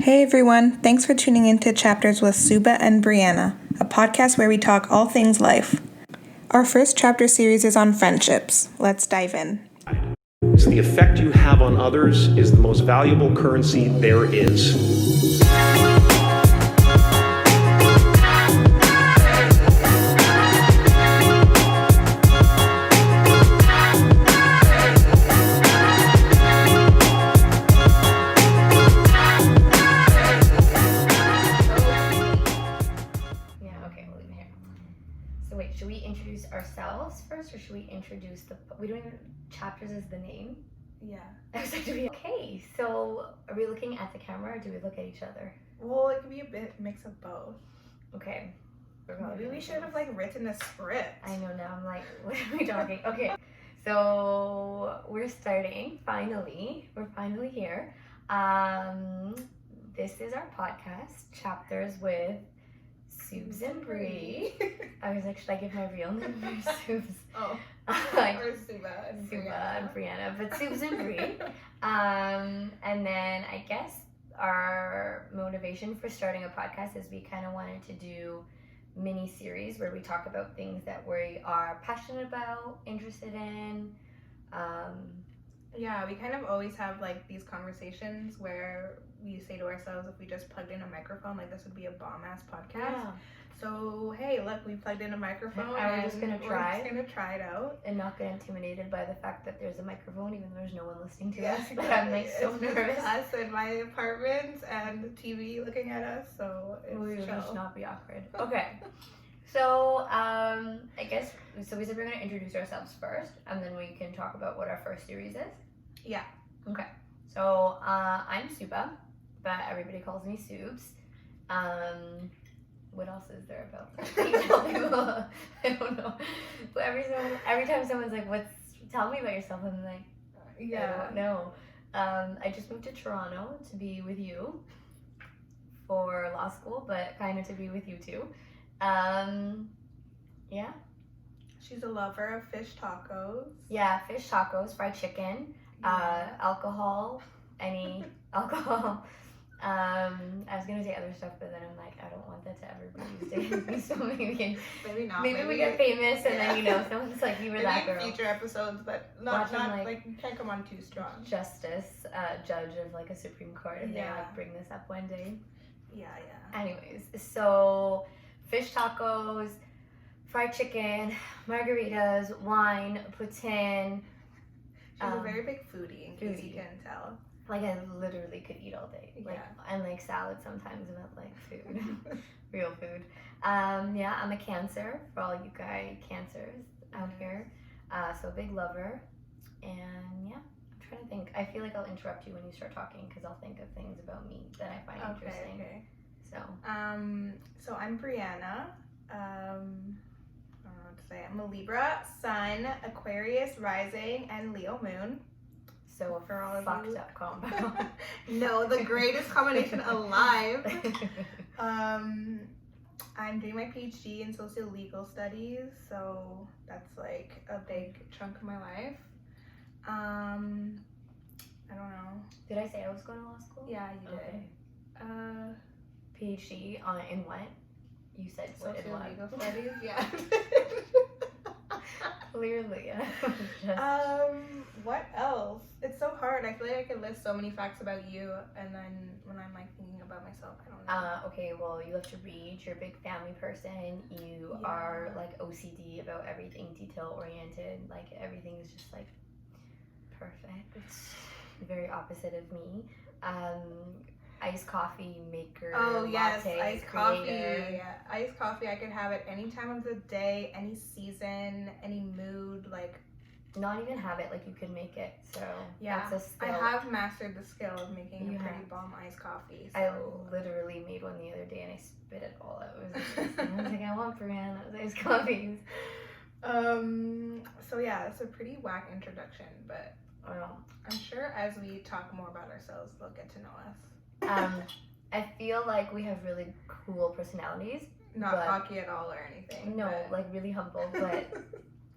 Hey everyone, thanks for tuning into Chapters with Subhah and Brianna, a podcast where we talk all things life. Our first chapter series is on friendships. Let's dive in. So the effect you have on others is the most valuable currency there is. So wait, should we introduce ourselves first, or should we introduce we don't even, chapters is the name? Yeah. Okay, so are we looking at the camera or do we look at each other? Well, it could be a bit mix of both. Okay. Maybe we should have written a script. I know, now I'm like, what are we talking? Okay, so we're starting, finally. We're finally here. This is our podcast, Chapters with Subs and Bree. I was like, should I give my real name or Subs? Oh. Or Subhah and Brianna, but Subs and Bree. And then I guess our motivation for starting a podcast is we kind of wanted to do mini series where we talk about things that we are passionate about, interested in. Yeah, we kind of always have these conversations where we say to ourselves, if we just plugged in a microphone, this would be a bomb-ass podcast. Yeah. So, hey, look, we plugged in a microphone. We're just going to try it out. And not get intimidated by the fact that there's a microphone, even though there's no one listening to us. But I'm so nervous. Us in my apartment and TV looking at us, so we chill. should not be awkward. Okay. So, I guess, we said we're going to introduce ourselves first, and then we can talk about what our first series is. Yeah. Okay. So, I'm Subhah, but everybody calls me Subs. What else is there about that? People, I don't know. But every time someone's like, tell me about yourself, I'm like, yeah. I don't know. I just moved to Toronto to be with you for law school, but kind of to be with you too. Yeah. She's a lover of fish tacos. Yeah, fish tacos, fried chicken, alcohol, any alcohol. I was gonna say other stuff, but then I'm like, I don't want that to ever be used. So maybe not. Maybe we get famous, and then someone's like, you were that girl. Future episodes, but not you can't come on too strong. Justice, judge of a Supreme Court, and they bring this up one day. Yeah. Anyways, so fish tacos, fried chicken, margaritas, wine, poutine. She's a very big foodie, in case you can't tell. I literally could eat all day. And salad sometimes about food. Real food. Yeah, I'm a Cancer for all you guys cancers out here. So big lover. And yeah, I'm trying to think. I feel like I'll interrupt you when you start talking because I'll think of things about me that I find interesting. Okay. So I'm Brianna. I don't know what to say. I'm a Libra, Sun, Aquarius, Rising, and Leo Moon. So for all of fucked you, up combo. No, the greatest combination alive. I'm doing my PhD in socio-legal studies, so that's a big chunk of my life. I don't know. Did I say I was going to law school? Yeah, you did. PhD in what? You said what in what? Socio-legal studies. Yeah. Clearly, what else? It's so hard. I feel like I could list so many facts about you, and then when I'm thinking about myself, I don't know. Okay, well, you love to read. You're a big family person. You are OCD about everything, detail oriented. Everything is just perfect. It's very opposite of me. Iced coffee maker. Oh yes, iced coffee. Yeah, iced coffee. I could have it any time of the day, any season, any mood. Not even have it. You could make it. So yeah, that's a skill. I have mastered the skill of making a pretty bomb iced coffee. So. I literally made one the other day and I spit it all out. It was disgusting. I was like, I want Brianna's iced coffees. So yeah, it's a pretty whack introduction, but I'm sure as we talk more about ourselves, they'll get to know us. I feel like we have really cool personalities. Not cocky at all or anything. No, really humble, but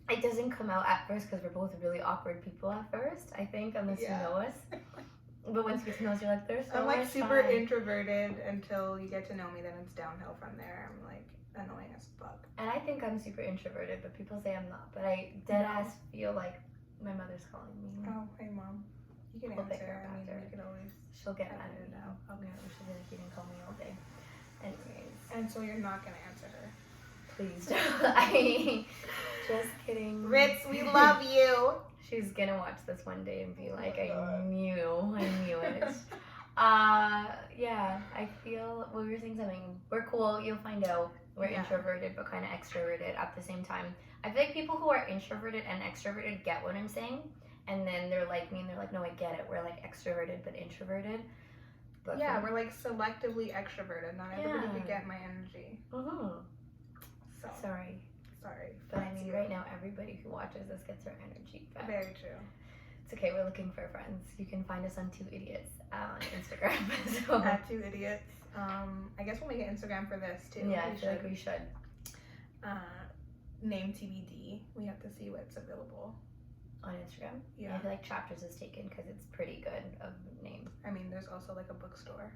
it doesn't come out at first because we're both really awkward people at first, I think, unless you know us. But once you get to know us, you're like, there's so I'm like much super fun. introverted until you get to know me, then it's downhill from there. I'm like annoying as fuck. And I think I'm super introverted, but people say I'm not. But I dead ass feel like my mother's calling me. Oh, hey mom. You can We'll pick answer. her up I mean, after. you can always. She'll get mad edit at it me. out. Okay. No, she'll be like, you didn't call me all day. Anyways. And so you're not gonna answer her. Please don't. Just kidding. Ritz, we love you. She's gonna watch this one day and be like, I knew it. Yeah, I feel, well, we were saying something. We're cool, you'll find out. We're introverted but kind of extroverted at the same time. I feel like people who are introverted and extroverted get what I'm saying. And then they're like me and they're like, no, I get it. We're like extroverted but introverted. But yeah, we're like selectively extroverted. Not everybody can get my energy. Mm-hmm. So Sorry. But I mean, right now, everybody who watches this gets her energy back. Very true. It's okay, we're looking for friends. You can find us on 2 Idiots on Instagram. So. At 2 Idiots. I guess we'll make an Instagram for this too. Yeah, I feel like we should. Name TBD. We have to see what's available. On Instagram? Yeah. I feel like Chapters is taken because it's pretty good of name. I mean, there's also like a bookstore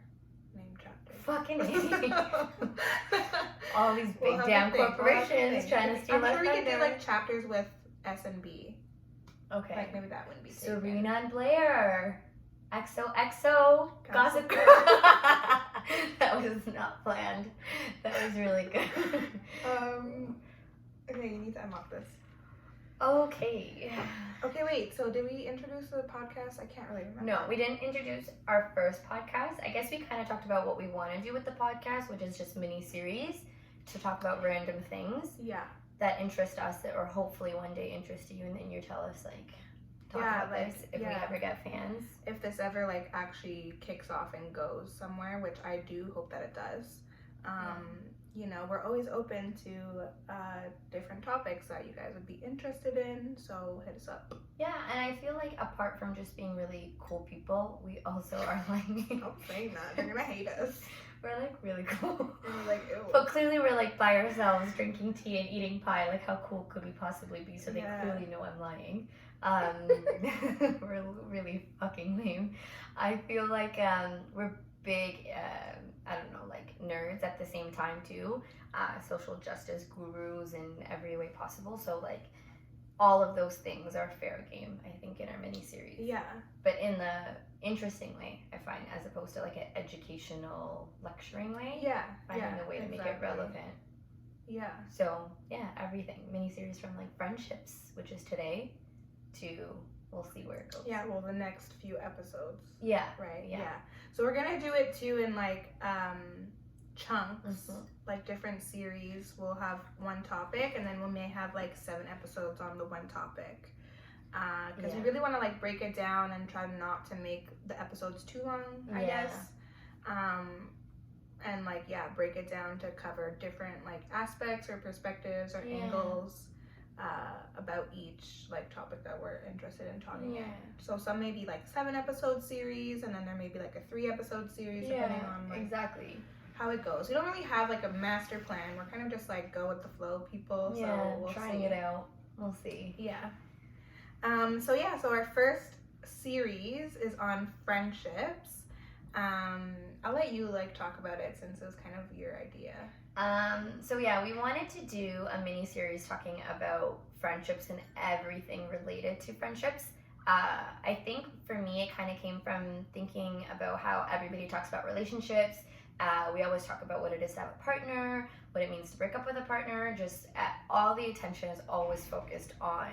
named Chapters. Fucking idiot. All these big damn corporations trying to steal our I'm sure we could do thunder. like Chapters with S&B. Okay. Like maybe that wouldn't be taken. Serena and Blair. XOXO. Gossip Girl. That was not planned. That was really good. Okay, you need to unlock this. Okay. Okay, wait. So did we introduce the podcast? I can't really remember. No, we didn't introduce our first podcast. I guess we kind of talked about what we want to do with the podcast, which is just mini-series to talk about random things that interest us or hopefully one day interest you, and then you tell us, like, talk about this if we ever get fans. If this ever, like, actually kicks off and goes somewhere, which I do hope that it does. You know, we're always open to different topics that you guys would be interested in, so hit us up. Yeah, and I feel like apart from just being really cool people, we also are like... Stop saying that. They're gonna hate us. We're like really cool. We're like, ew. But clearly we're like by ourselves drinking tea and eating pie. Like, how cool could we possibly be? So they clearly know I'm lying. We're really fucking lame. I feel like we're big... I don't know, like nerds at the same time too, social justice gurus in every way possible. So like all of those things are fair game, I think, in our mini-series. Yeah. But in the interesting way, I find, as opposed to like an educational lecturing way. Yeah. Finding a way to make it relevant. Yeah. So yeah, everything. Mini-series from like friendships, which is today, to we'll see where it goes. Yeah, well, the next few episodes. Yeah. Right? Yeah. So we're gonna do it too in like chunks, like different series. We'll have one topic and then we may have like 7 episodes on the one topic. Because we really want to like break it down and try not to make the episodes too long, I guess. And like, break it down to cover different like aspects or perspectives or angles about each like topic that we're interested in talking in. So some may be like 7 episode series, and then there may be like a 3 episode series depending on like how it goes. We don't really have like a master plan. We're kind of just like go with the flow people. So we'll trying it out. We'll see. So our first series is on friendships. I'll let you like talk about it since it was kind of your idea. We wanted to do a mini series talking about friendships and everything related to friendships. I think for me it kind of came from thinking about how everybody talks about relationships. We always talk about what it is to have a partner, what it means to break up with a partner. Just all the attention is always focused on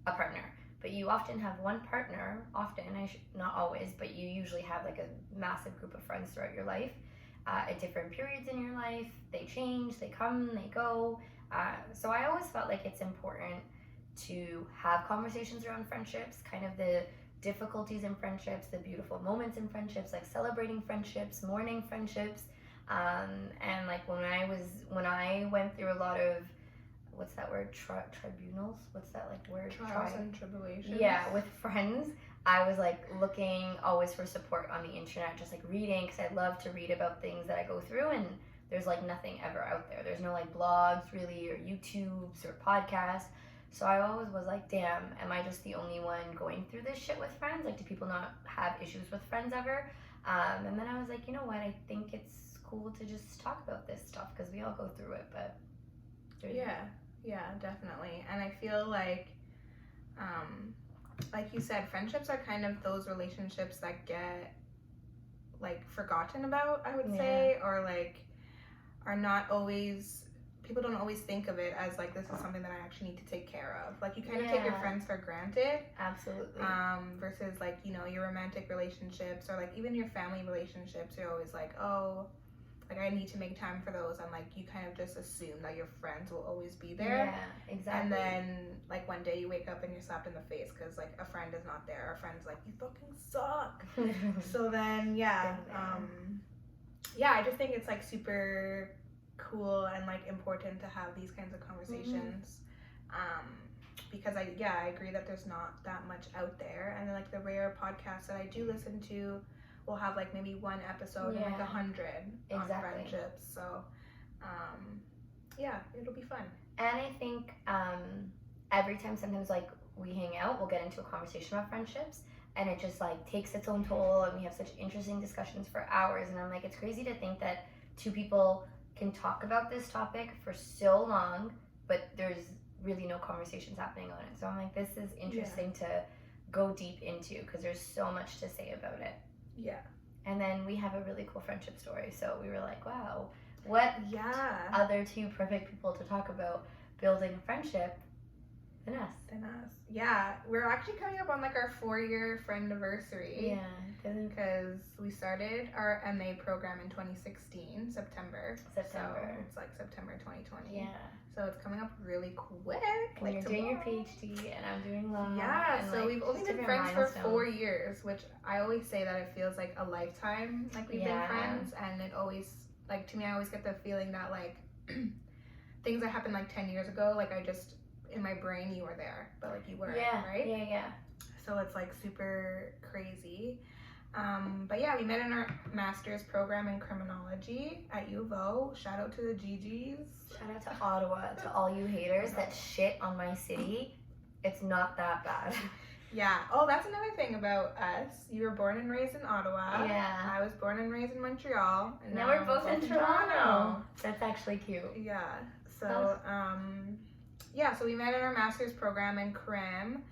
a partner. But you often have one partner, not always, but you usually have like a massive group of friends throughout your life. At different periods in your life, they change, they come, they go. So I always felt like it's important to have conversations around friendships, kind of the difficulties in friendships, the beautiful moments in friendships, like celebrating friendships, mourning friendships. And like when I went through a lot of, what's that word? Tribunals? What's that like word? Trials and tribulations. Yeah, with friends. I was like looking always for support on the internet, just like reading, because I love to read about things that I go through, and there's like nothing ever out there. There's no like blogs really or YouTubes or podcasts. So I always was like, damn, am I just the only one going through this shit with friends? Like, do people not have issues with friends ever? And then I was like, you know what? I think it's cool to just talk about this stuff because we all go through it. But yeah, definitely. And I feel like you said, friendships are kind of those relationships that get like forgotten about, I would say, or like are not always, people don't always think of it as like, this is something that I actually need to take care of. Like, you kind of take your friends for granted. Absolutely. Versus like, you know, your romantic relationships or like even your family relationships, you're always like, oh, like I need to make time for those, and like you kind of just assume that your friends will always be there. Yeah, exactly. And then like one day you wake up and you're slapped in the face because like a friend is not there. A friend's like, you fucking suck. So then I just think it's like super cool and like important to have these kinds of conversations. Because I agree that there's not that much out there, and then like the rare podcasts that I do listen to will have like maybe one episode and like 100 on friendships. So it'll be fun. And I think every time sometimes like we hang out, we'll get into a conversation about friendships, and it just like takes its own toll, and we have such interesting discussions for hours. And I'm like, it's crazy to think that two people can talk about this topic for so long, but there's really no conversations happening on it. So I'm like, this is interesting to go deep into because there's so much to say about it. Yeah. And then we have a really cool friendship story. So we were like, wow, what other two perfect people to talk about building a friendship than us? Yeah, we're actually coming up on like our 4-year friend anniversary. Yeah. Because we started our MA program in 2016, September. So it's like September 2020. Yeah. So it's coming up really quick. And like you're doing your PhD and I'm doing law. Yeah, and so like, we've only been friends for 4 years, which I always say that it feels like a lifetime, like we've been friends. And it always, like to me, I always get the feeling that like things that happened like 10 years ago, like I just, in my brain you were there, but like you weren't, right? Yeah. So it's like super crazy. But yeah, we met in our master's program in criminology at U.O. Shout out to the GGs. Shout out to Ottawa, to all you haters that shit on my city. It's not that bad. Yeah. Oh, that's another thing about us. You were born and raised in Ottawa. Yeah. I was born and raised in Montreal. And now we're both in Toronto. That's actually cute. Yeah. So, so we met in our master's program in Crim.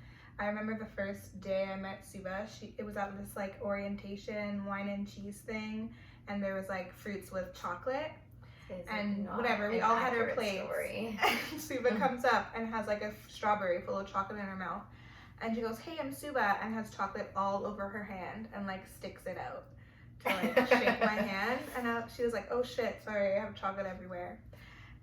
I remember the first day I met Subhah. It was at this like orientation wine and cheese thing, and there was like fruits with chocolate and whatever. We all had our plates. And Subhah comes up and has like a strawberry full of chocolate in her mouth, and she goes, "Hey, I'm Subhah," and has chocolate all over her hand and like sticks it out to like shake my hand. And she was like, "Oh shit, sorry, I have chocolate everywhere."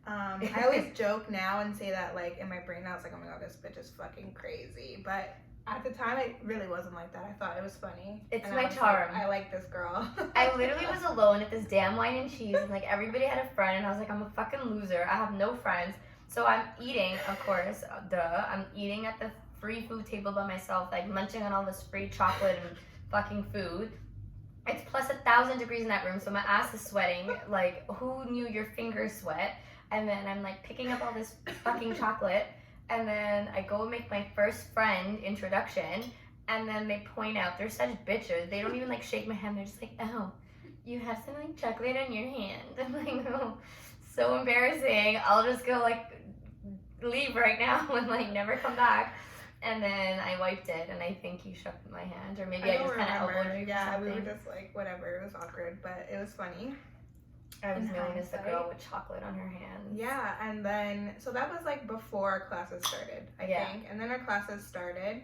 I always joke now and say that like in my brain now it's like, oh my god, this bitch is fucking crazy, but at the time it really wasn't like that. I thought it was funny. It's my charm. Like, I like this girl. I literally was alone at this damn wine and cheese, and like everybody had a friend, and I was like, I'm a fucking loser. I have no friends. So I'm eating, of course, I'm eating at the free food table by myself, like munching on all this free chocolate and fucking food. It's plus 1,000 degrees in that room, so my ass is sweating. Like, who knew your fingers sweat? And then I'm like picking up all this fucking chocolate, and then I go and make my first friend introduction, and then they point out they're such bitches. They don't even like shake my hand. They're just like, oh, you have some like chocolate on your hand. I'm like, oh, so embarrassing. I'll just go like leave right now and like never come back. And then I wiped it, and I think you shook my hand, or maybe I just kind of elbowed you. Yeah, we were just like whatever. It was awkward, but it was funny. I was known as the girl with chocolate on her hands. Yeah, and then, so that was like before our classes started, I think. And then our classes started,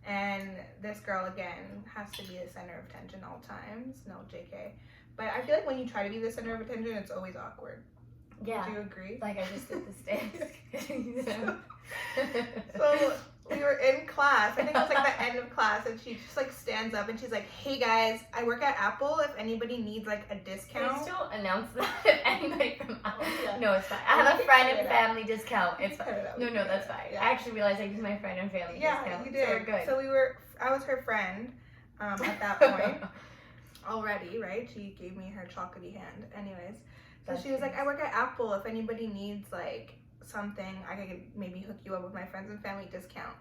and this girl, again, has to be the center of attention all times. No, JK. But I feel like when you try to be the center of attention, it's always awkward. Yeah. Would you agree? Like I just did this dance. So we were in class. I think it was like the end of class, and she just like stands up and she's like, "Hey guys, I work at Apple. If anybody needs like a discount." Please don't announce that if anybody from Apple. No, it's fine. I have a friend and family discount. It's fine. No, that's fine. Yeah. I actually realized I used my friend and family discount. Yeah, you did. So we're good. So I was her friend at that point already, right? She gave me her chocolatey hand. Anyways. So she was like, I work at Apple. If anybody needs like something, I could maybe hook you up with my friends and family discount.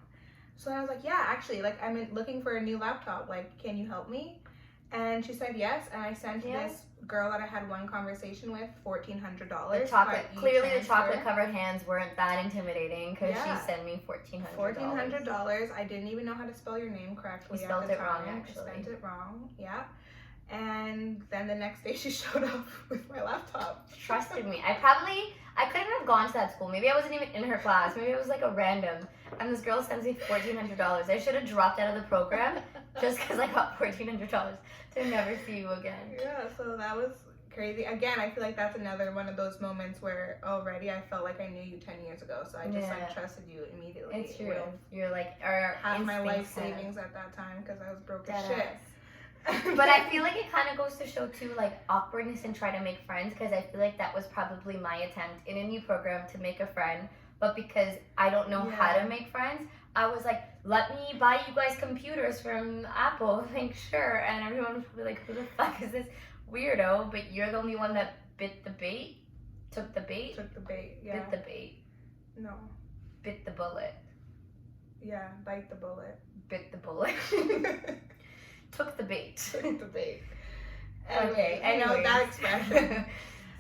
So I was like, yeah, actually, like, I'm looking for a new laptop. Like, can you help me? And she said yes, and I sent this girl that I had one conversation with $1,400. Clearly, the chocolate-covered hands weren't that intimidating because she sent me $1,400. $1,400. I didn't even know how to spell your name correctly. You spelled it wrong, actually. I spelled it wrong, yeah. And then the next day she showed up with my laptop. Trusted me. I couldn't have gone to that school. Maybe I wasn't even in her class. Maybe it was like a random. And this girl sends me $1,400. I should have dropped out of the program just because I got $1,400 to never see you again. Yeah, so that was crazy. Again, I feel like that's another one of those moments where already I felt like I knew you 10 years ago. So I just like trusted you immediately. It's true. You're like half my life savings at that time because I was broke as shit. But I feel like it kind of goes to show too, like, awkwardness and try to make friends, because I feel like that was probably my attempt in a new program to make a friend, but because I don't know how to make friends, I was like, let me buy you guys computers from Apple. Like, sure. And everyone was probably like, who the fuck is this weirdo? But you're the only one that bit the bait. Took the bait, yeah. Bit the bait. No. Bit the bullet. Yeah, bite the bullet. Bit the bullet. Took the bait. Took the bait. Okay, I know that expression.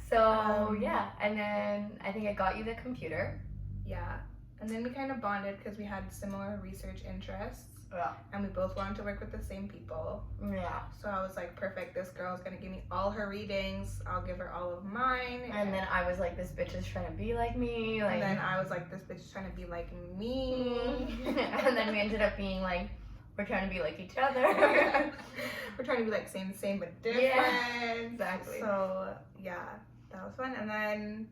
So, yeah, and then I think I got you the computer. Yeah, and then we kind of bonded because we had similar research interests. Yeah. And we both wanted to work with the same people. Yeah. So I was like, perfect, this girl's gonna give me all her readings. I'll give her all of mine. And then I was like, this bitch is trying to be like me. Like, and then I was like, this bitch is trying to be like me. And then we ended up being like, we're trying to be like each other. We're trying to be like same but different. Yeah, exactly. So yeah, that was fun. And then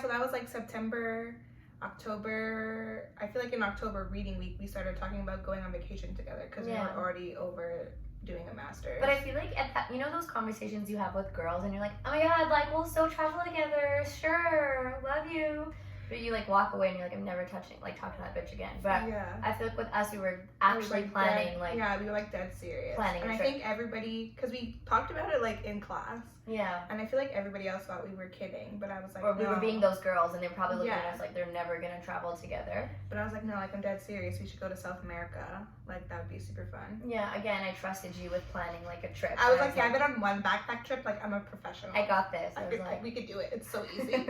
so that was like September, October. I feel like in October reading week we started talking about going on vacation together because we were already over doing a master's. But I feel like at that, you know those conversations you have with girls and you're like, oh my god, like we'll still travel together, sure, love you. But you like walk away and you're like, I'm never talking to that bitch again. But I feel like with us, we were actually planning we were like dead serious. Planning, and I think everybody, because we talked about it like in class. Yeah. And I feel like everybody else thought we were kidding, but I was like, or we were being those girls, and they're probably looking at us like they're never gonna travel together. But I was like, no, like I'm dead serious. We should go to South America. Like that would be super fun. Yeah. Again, I trusted you with planning like a trip. I was like, I've been on one backpack trip. Like I'm a professional. I got this. I was like, we could do it. It's so easy.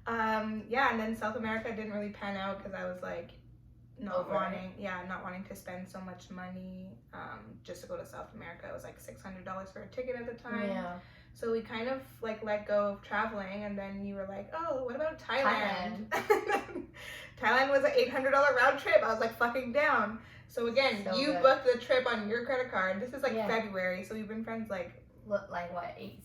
And then South America didn't really pan out because I was like not wanting to spend so much money just to go to South America. It was like $600 for a ticket at the time. Yeah. So we kind of like let go of traveling, and then you were like, oh, what about Thailand? Thailand was an $800 round trip. I was like fucking down. So again, you booked the trip on your credit card. This is like February, so we've been friends like what,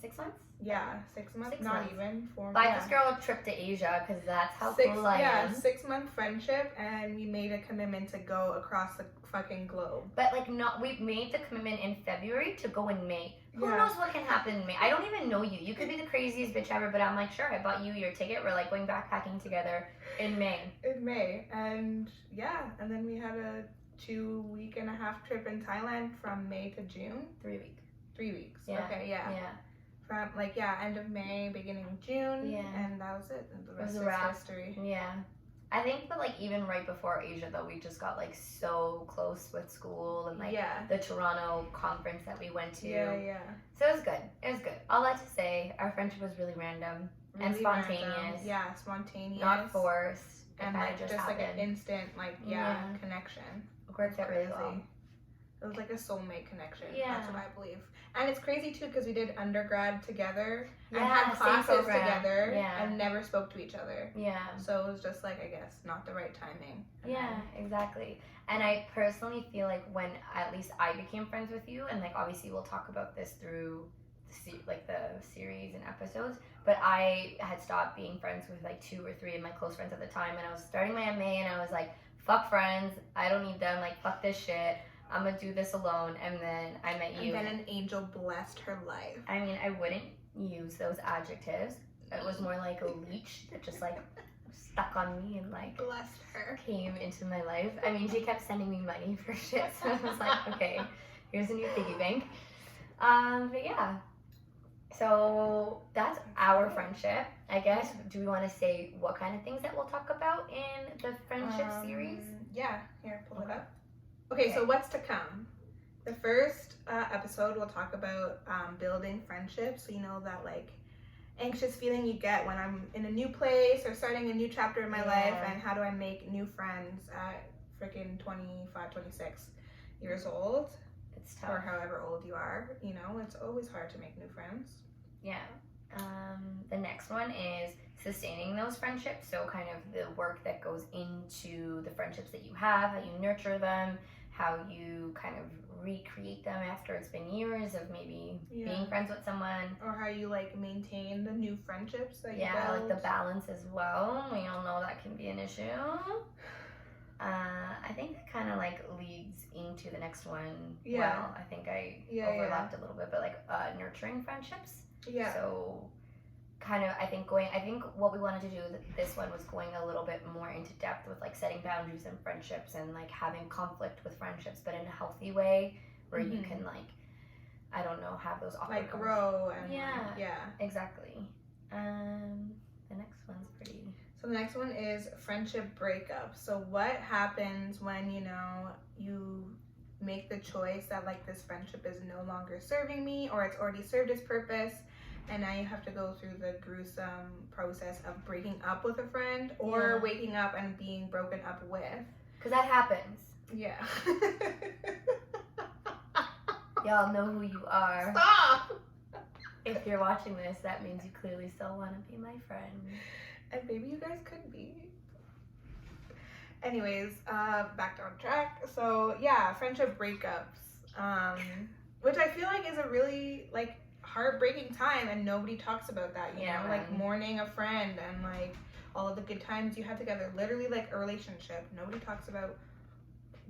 6 months? Yeah, 6 months, even 4 months. Buy this girl a trip to Asia because that's how cool I am. 6 month friendship, and we made a commitment to go across the fucking globe. But we made the commitment in February to go in May. Who knows what can happen in May? I don't even know you. You could be the craziest bitch ever, but I'm like, sure, I bought you your ticket. We're like going backpacking together in May. And and then we had a 2.5-week trip in Thailand from May to June. 3 weeks. 3 weeks. Yeah. Okay, yeah. From end of May, beginning of June, and that was it. And the rest is history. Yeah, I think, but like even right before Asia, though, we just got like so close with school and like the Toronto conference that we went to. Yeah. So it was good. It was good. All that to say, our friendship was really random and spontaneous. Random. Yeah, spontaneous. Not forced. And like just like an instant connection. Worked out really well. It was like a soulmate connection. Yeah. That's what I believe. And it's crazy too because we did undergrad together and had classes together and never spoke to each other. Yeah. So it was just like, I guess, not the right timing. Exactly. And I personally feel like when at least I became friends with you, and like obviously we'll talk about this through the series and episodes, but I had stopped being friends with like 2 or 3 of my close friends at the time, and I was starting my MA, and I was like, fuck friends, I don't need them, like fuck this shit. I'm gonna do this alone, and then I met you. And then an angel blessed her life. I mean, I wouldn't use those adjectives. It was more like a leech that just like stuck on me and like blessed her. Came into my life. I mean, she kept sending me money for shit, so I was like, okay, here's a new piggy bank. But yeah, So that's our friendship. I guess, do we want to say what kind of things that we'll talk about in the friendship series? Yeah, here, pull it up. Okay, so what's to come? The first episode, we'll talk about building friendships. So, you know, that like anxious feeling you get when I'm in a new place or starting a new chapter in my life, and how do I make new friends at freaking 25, 26 years old? It's tough. Or however old you are, you know, it's always hard to make new friends. Yeah. The next one is sustaining those friendships. So kind of the work that goes into the friendships that you have, how you nurture them, how you kind of recreate them after it's been years of maybe being friends with someone. Or how you like maintain the new friendships that you build. Like the balance as well. We all know that can be an issue. I think that kind of like leads into the next one. Well, I think I overlapped a little bit, but like nurturing friendships. Yeah. So kind of, I think what we wanted to do this one was going a little bit more into depth with like setting boundaries in friendships and like having conflict with friendships, but in a healthy way where you can like, I don't know, have those awkward like grow and exactly. The next one's pretty. So the next one is friendship breakup. So what happens when, you know, you make the choice that like this friendship is no longer serving me, or it's already served its purpose, and now you have to go through the gruesome process of breaking up with a friend or waking up and being broken up with. Because that happens. Yeah. Y'all know who you are. Stop! If you're watching this, that means you clearly still want to be my friend. And maybe you guys could be. Anyways, back on track. So yeah, friendship breakups, which I feel like is a really like heartbreaking time, and nobody talks about that. You know, like mourning a friend and like all of the good times you had together. Literally, like a relationship. Nobody talks about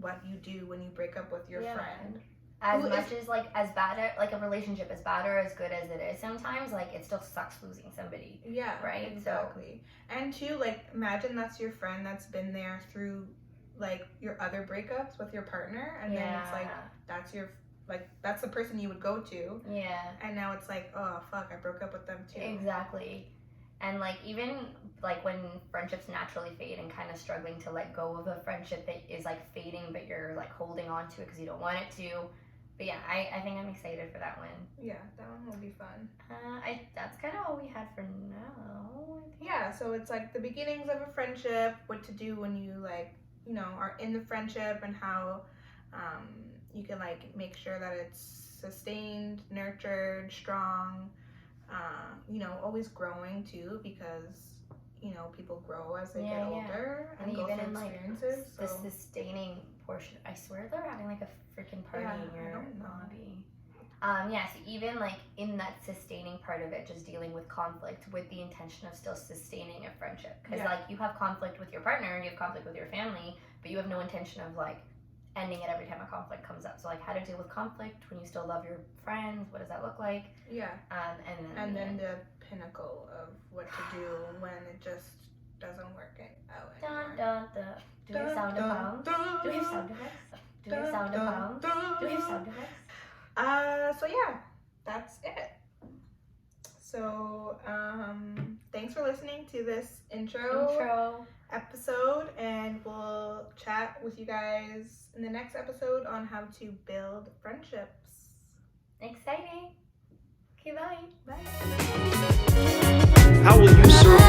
what you do when you break up with your friend. As much as like as bad like a relationship, as bad or as good as it is sometimes, like it still sucks losing somebody. Yeah, right. Exactly. So, and too, like imagine that's your friend that's been there through like your other breakups with your partner, and then it's like that's your that's the person you would go to. Yeah. And now it's like, oh fuck, I broke up with them too. Exactly. And like even like when friendships naturally fade and kind of struggling to let go of a friendship that is like fading, but you're like holding on to it because you don't want it to. But yeah, I think I'm excited for that one. Yeah, that one will be fun. That's kind of all we had for now. Yeah, so it's like the beginnings of a friendship, what to do when you like, you know, are in the friendship, and how you can like make sure that it's sustained, nurtured, strong, you know, always growing too, because you know people grow as they get older and go through experiences. Like, the sustaining portion, I swear they're having like a freaking party in your lobby. So even like in that sustaining part of it, just dealing with conflict with the intention of still sustaining a friendship, because like you have conflict with your partner and you have conflict with your family, but you have no intention of like ending it every time a conflict comes up. So like how to deal with conflict when you still love your friends, what does that look like? Yeah. And then the pinnacle of what to do when it just doesn't work out anymore. Dun, dun, dun. Do we have sound effects? Do we have sound effects? Do we have sound effects? Do we have sound effects? So yeah, that's it. So thanks for listening to this intro episode, and we'll chat with you guys in the next episode on how to build friendships. Exciting. Okay, bye. Bye. How will you serve